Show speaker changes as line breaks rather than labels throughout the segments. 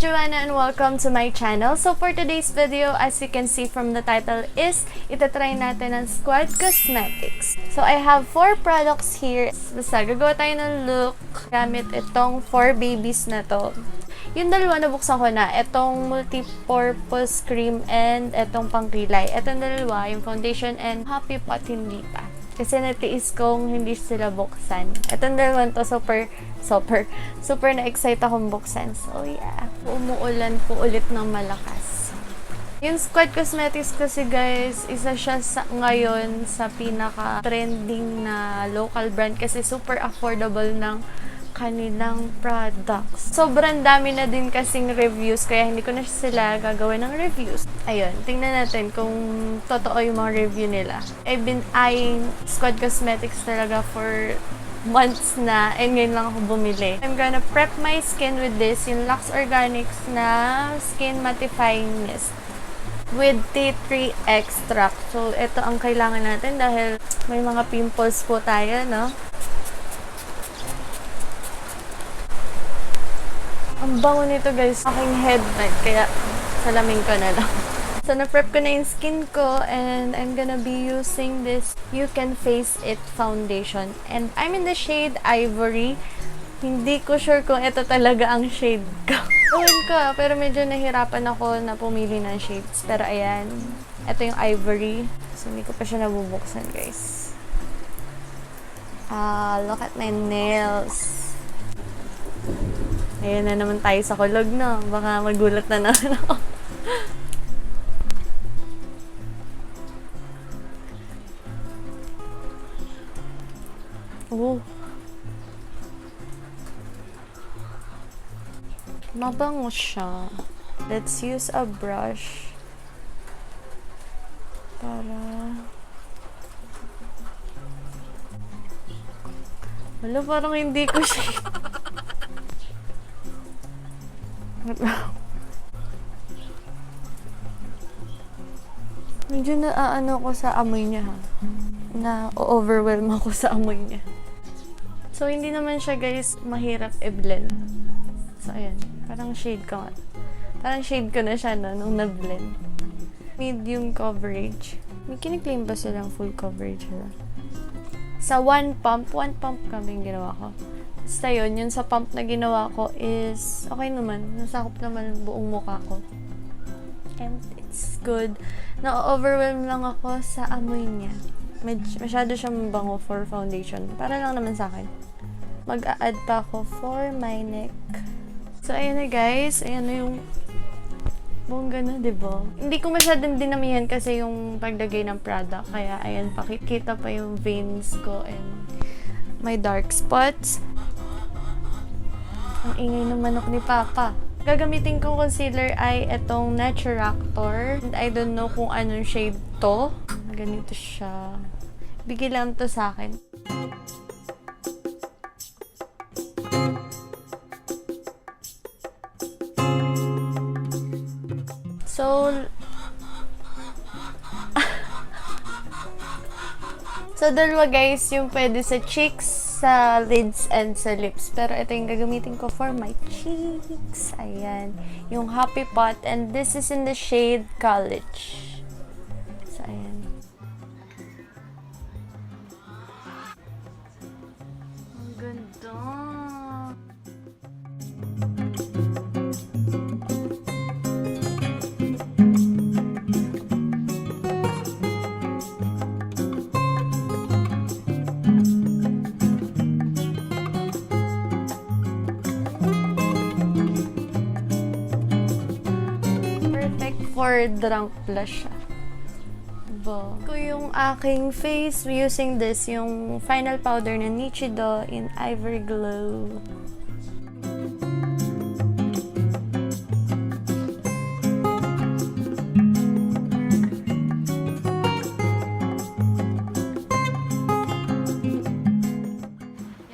Joanna and welcome to my channel. So for today's video, as you can see from the title is, itatry natin ang Squad Cosmetics. So I have 4 products here. Basta gagawa tayo ng look gamit itong 4 babies na to. Yung dalawa nabuksan ko na, itong multi-purpose cream and itong pangkilay. Itong dalawa, yung foundation and Happy Pot, hindi pa. Kasi natiis kong hindi sila buksan. Itong dalawang to, super na-excite akong buksan. So, yeah. Umuulan po ulit ng malakas. Yung Squad Cosmetics kasi, guys, isa siya ngayon sa pinaka-trending na local brand kasi super affordable ng kanilang products. Sobrang dami na din kasing reviews, kaya hindi ko na sila gagawin ng reviews. Ayun, tingnan natin kung totoo yung mga review nila. I've been eyeing Squad Cosmetics talaga for months na, and ngayon lang ako bumili. I'm gonna prep my skin with this, yung Lux Organics na Skin Mattifying Mist with tea tree extract. So, ito ang kailangan natin dahil may mga pimples po tayo, no? Ang bango nito, guys. Aking headband, kaya salamin ko na lang. So, na-prep ko na yung skin ko and I'm gonna be using this You Can Face It foundation. And I'm in the shade Ivory. Hindi ko sure kung ito talaga ang shade ko. Gawin ko, pero medyo nahirapan ako na pumili ng shades. Pero ayan, ito yung Ivory. So, hindi ko pa siya nabubuksan, guys. Look at my nails. Ayan na naman tayo sa kulog, no? Baka magulat na naman ako. Oh. Mabango siya. Let's use a brush. Wala, parang hindi ko siya. Medyo na ko sa amoy niya, ha. Na-overwhelm ako sa amoy niya. So, hindi naman siya, guys, mahirap i-blend. So, ayan. Parang shade ko nga. Parang shade ko na siya, no, nung na-blend. Medium coverage. May kiniklaim ba silang full coverage, ha? Sa one pump kami yung ginawa ko. Basta yun, yung sa pump na ginawa ko is okay naman. Nasakop naman buong mukha ko. And it's good. Na-overwhelm lang ako sa amoy niya. Masyado siyang bango for foundation. Para lang naman sa akin. Mag-a-add pa ako for my neck. So, ayan na, guys. Ayan na yung bongga na, diba? Hindi ko masyadong dinamihan kasi yung paglagay ng product. Kaya, ayan, pakikita pa yung veins ko and my dark spots. Ang ingay ng manok ni Papa. Gagamitin kong concealer ay itong Naturactor. And I don't know kung anong shade to. Ganito siya. Bigay lang to sa akin. So, dalawa, guys, yung pwede sa cheeks, sa lids, and sa lips. Pero ito yung gagamitin ko for my cheeks. Ayan. Yung Happy Pot. And this is in the shade College. So, ayan. Ang ganda. For drunk blush siya. Diba? Ko yung aking face using this, yung final powder na Nichido in Ivory Glow.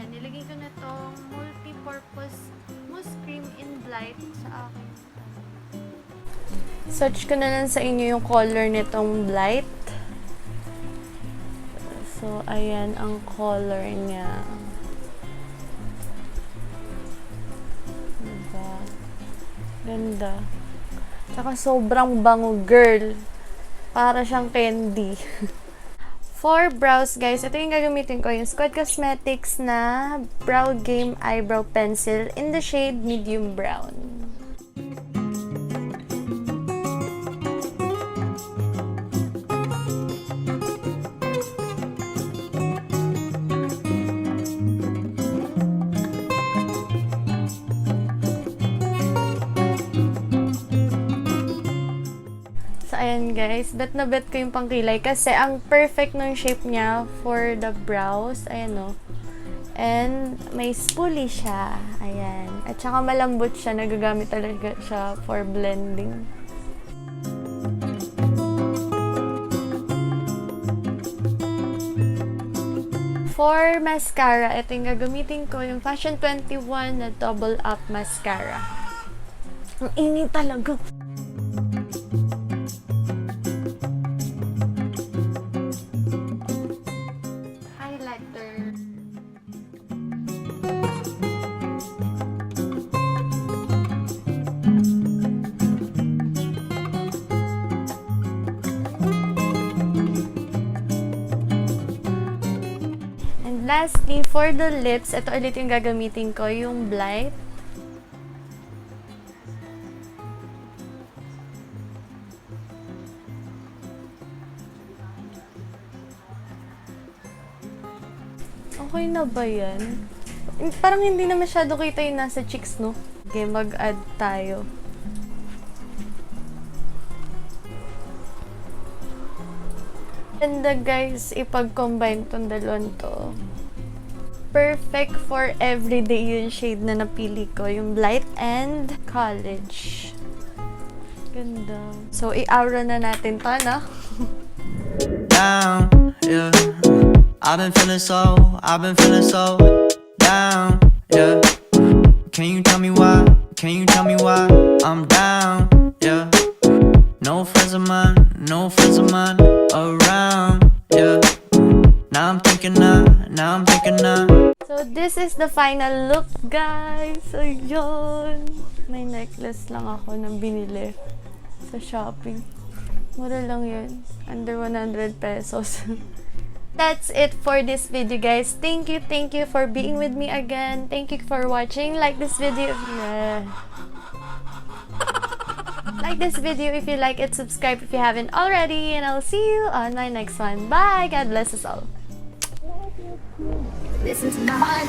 Yan, nilagay ko na itong multi-purpose mousse cream in Blight sa akin. Search ko na lang sa inyo yung color nitong Blight. So, ayan ang color niya. Diba? Ganda. Tsaka sobrang bango, girl. Para siyang candy. For brows, guys, ito yung gagamitin ko. Yung Squad Cosmetics na Brow Game Eyebrow Pencil in the shade Medium Brown. Ayan guys, bet na bet ko yung pangkilay kasi ang perfect nung shape niya for the brows. Ayan o. And may spoolie siya. Ayan. At saka malambot siya. Nagagamit talaga siya for blending. For mascara, ito yung gagamitin ko. Yung Fashion 21 na Double Up Mascara. Ang init talaga. Lastly, for the lips, ito ulit yung gagamitin ko, yung Blight. Okay na ba yan? Parang hindi na masyado kita yung nasa cheeks, no? Okay, mag-add tayo. Ganda guys, ipag-combine tong dalawang to. Perfect for everyday yung shade na napili ko. Yung Light and College. Ganda. So, i-aura na natin to, no?
Down, yeah. I've been feeling so down, yeah. Can you tell me why? Can you tell me why I'm down, yeah. No friends of mine around, yeah. Now I'm thinking now.
So, this is the final look, guys. Ayun. May necklace lang ako na binili sa shopping. Mura lang yun. Under 100 pesos. That's it for this video, guys. Thank you for being with me again. Thank you for watching. Like this video if you like it. Subscribe if you haven't already. And I'll see you on my next one. Bye. God bless us all. Listen to my